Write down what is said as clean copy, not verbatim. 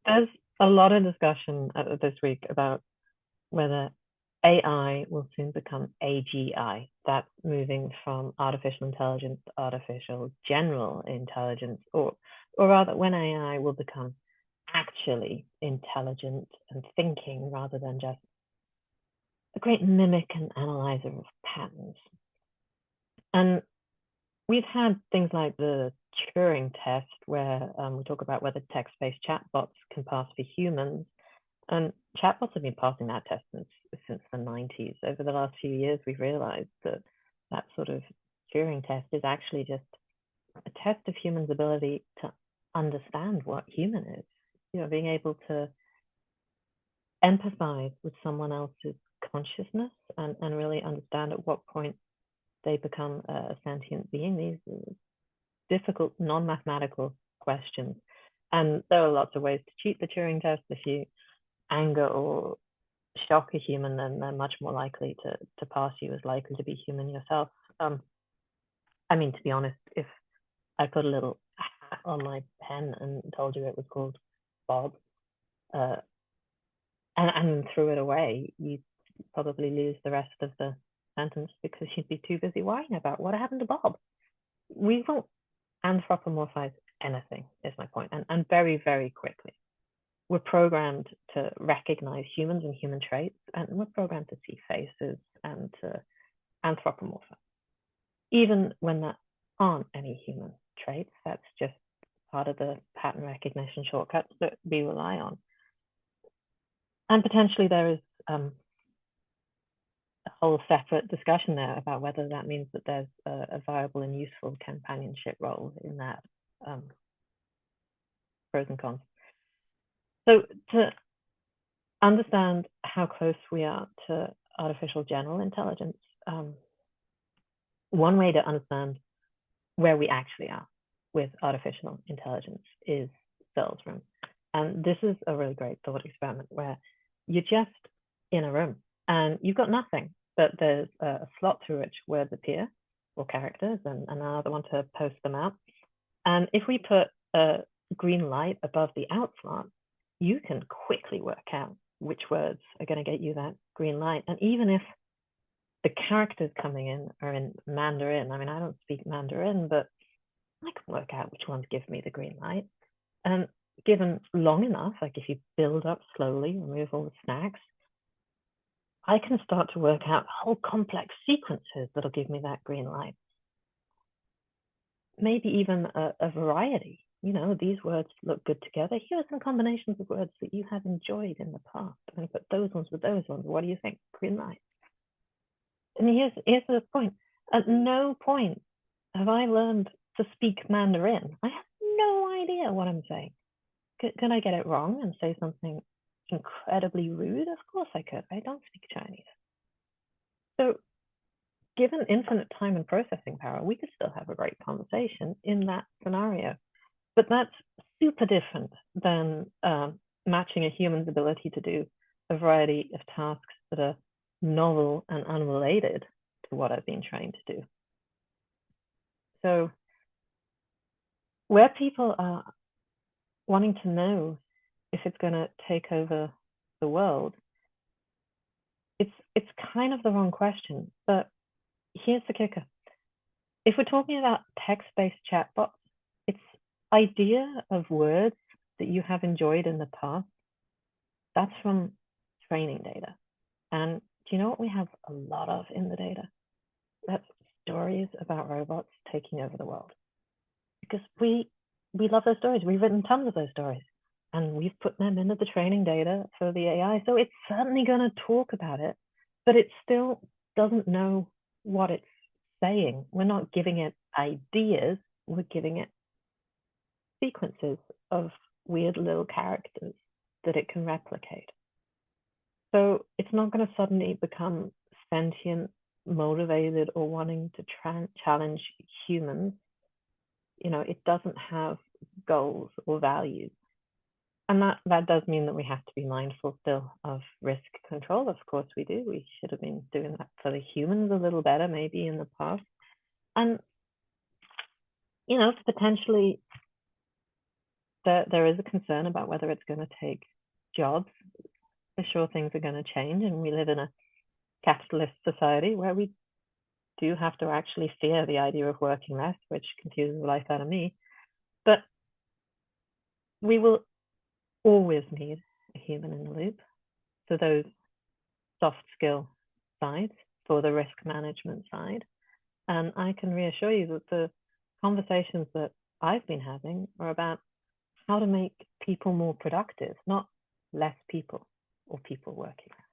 There's a lot of discussion this week about whether AI will soon become AGI. That's moving from artificial intelligence to artificial general intelligence, or rather, when AI will become actually intelligent and thinking rather than just a great mimic and analyzer of patterns. And we've had things like the Turing test, where we talk about whether text-based chatbots can pass for humans. And chatbots have been passing that test since the 90s. Over the last few years, we've realized that that sort of Turing test is actually just a test of humans' ability to understand what human is. You know, being able to empathize with someone else's consciousness and really understand at what point they become a sentient being. These are difficult, non-mathematical questions. And there are lots of ways to cheat the Turing test. If you anger or shock a human, then they're much more likely to pass you as likely to be human yourself. I mean, to be honest, if I put a little hat on my pen and told you it was called Bob, uh, and threw it away, you'd probably lose the rest of the sentence because you'd be too busy worrying about what happened to Bob. We won't anthropomorphize anything, is my point, and very, very quickly. We're programmed to recognize humans and human traits, and we're programmed to see faces and to anthropomorphize. Even when there aren't any human traits, that's just part of the pattern recognition shortcuts that we rely on. And potentially there is a whole separate discussion there about whether that means that there's a viable and useful companionship role in that, pros and cons. So to understand how close we are to artificial general intelligence, one way to understand where we actually are with artificial intelligence is Searle's room. And this is a really great thought experiment where you're just in a room and you've got nothing, but there's a slot through which words appear or characters and another one to post them out. And if we put a green light above the out slot, you can quickly work out which words are going to get you that green light. And even if the characters coming in are in Mandarin, I mean, I don't speak Mandarin, but I can work out which ones give me the green light. And given long enough, like if you build up slowly, remove all the snacks, I can start to work out whole complex sequences that'll give me that green light. Maybe even a variety. You know, these words look good together. Here are some combinations of words that you have enjoyed in the past. I'm going to put those ones with those ones. What do you think? Green light. And here's the point. At no point have I learned to speak Mandarin. I have no idea what I'm saying. Could I get it wrong and say something incredibly rude? Of course I could. I don't speak Chinese. So given infinite time and processing power, we could still have a great conversation in that scenario. But that's super different than matching a human's ability to do a variety of tasks that are novel and unrelated to what I've been trained to do. So where people are wanting to know if it's going to take over the world, it's kind of the wrong question. But here's the kicker. If we're talking about text-based chatbots, it's idea of words that you have enjoyed in the past. That's from training data. And do you know what we have a lot of in the data? That's stories about robots taking over the world. Because we love those stories. We've written tons of those stories. And we've put them into the training data for the AI. So it's certainly going to talk about it, but it still doesn't know what it's saying. We're not giving it ideas, we're giving it sequences of weird little characters that it can replicate. So it's not going to suddenly become sentient, motivated, or wanting to challenge humans. You know, it doesn't have goals or values. And that does mean that we have to be mindful still of risk control. Of course we do. We should have been doing that for the humans a little better maybe in the past. And, you know, to potentially there is a concern about whether it's going to take jobs. For sure, things are going to change, and we live in a capitalist society where we do have to actually fear the idea of working less, which confuses the life out of me. But we will always need a human in the loop for those soft skill sides, for the risk management side. And I can reassure you that the conversations that I've been having are about how to make people more productive, not less people or people working less.